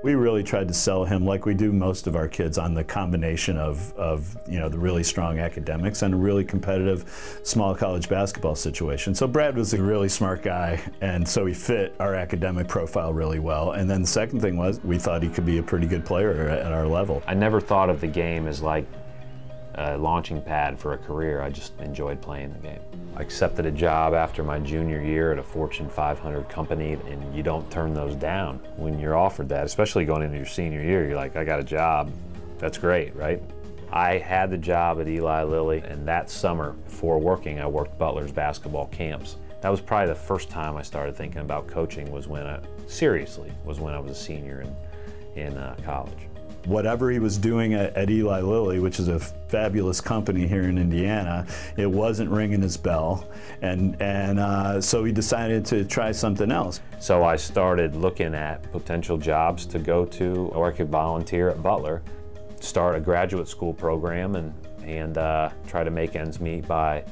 We really tried to sell him, like we do most of our kids, on the combination of you know, the really strong academics and a really competitive small college basketball situation. So Brad was a really smart guy, and so he fit our academic profile really well. And then the second thing was, we thought he could be a pretty good player at our level. I never thought of the game as like a launching pad for a career. I just enjoyed playing the game. I accepted a job after my junior year at a Fortune 500 company, and you don't turn those down when you're offered that, especially going into your senior year. You're like, I got a job, that's great, right? I had the job at Eli Lilly, and that summer before working, I worked Butler's basketball camps. That was probably the first time I started thinking about coaching, was when I was a senior in college. Whatever he was doing at Eli Lilly, which is a fabulous company here in Indiana, it wasn't ringing his bell, and so he decided to try something else. So I started looking at potential jobs to go to, or I could volunteer at Butler, start a graduate school program, and try to make ends meet by,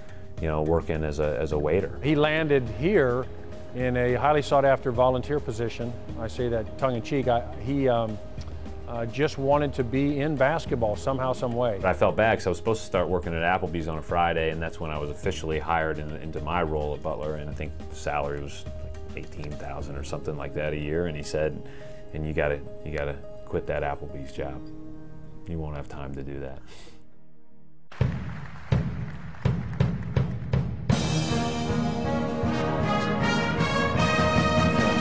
you know, working as a waiter. He landed here in a highly sought after volunteer position. I say that tongue in cheek. He just wanted to be in basketball somehow, some way. I felt bad because I was supposed to start working at Applebee's on a Friday, and that's when I was officially hired into my role at Butler, and I think the salary was like $18,000 or something like that a year, and he said, and you gotta quit that Applebee's job. You won't have time to do that.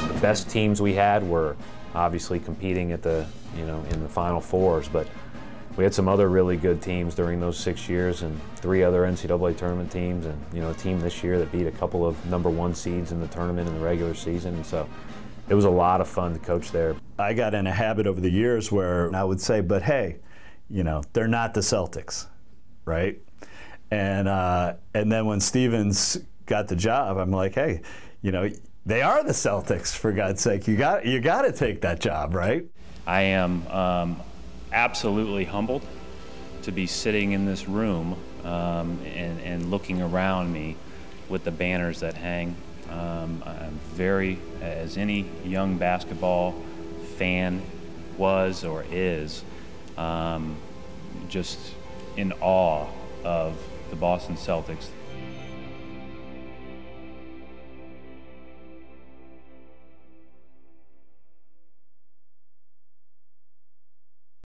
The best teams we had were obviously competing at the, you know, in the Final Fours, but we had some other really good teams during those 6 years, and 3 other NCAA tournament teams, and, you know, a team this year that beat a couple of #1 seeds in the tournament in the regular season, and so it was a lot of fun to coach there. I got in a habit over the years where I would say, but hey, you know, they're not the Celtics, right? And then when Stevens got the job, I'm like, hey, you know, they are the Celtics, for God's sake. You got to take that job, right? I am absolutely humbled to be sitting in this room and looking around me with the banners that hang. I'm very, as any young basketball fan was or is, just in awe of the Boston Celtics,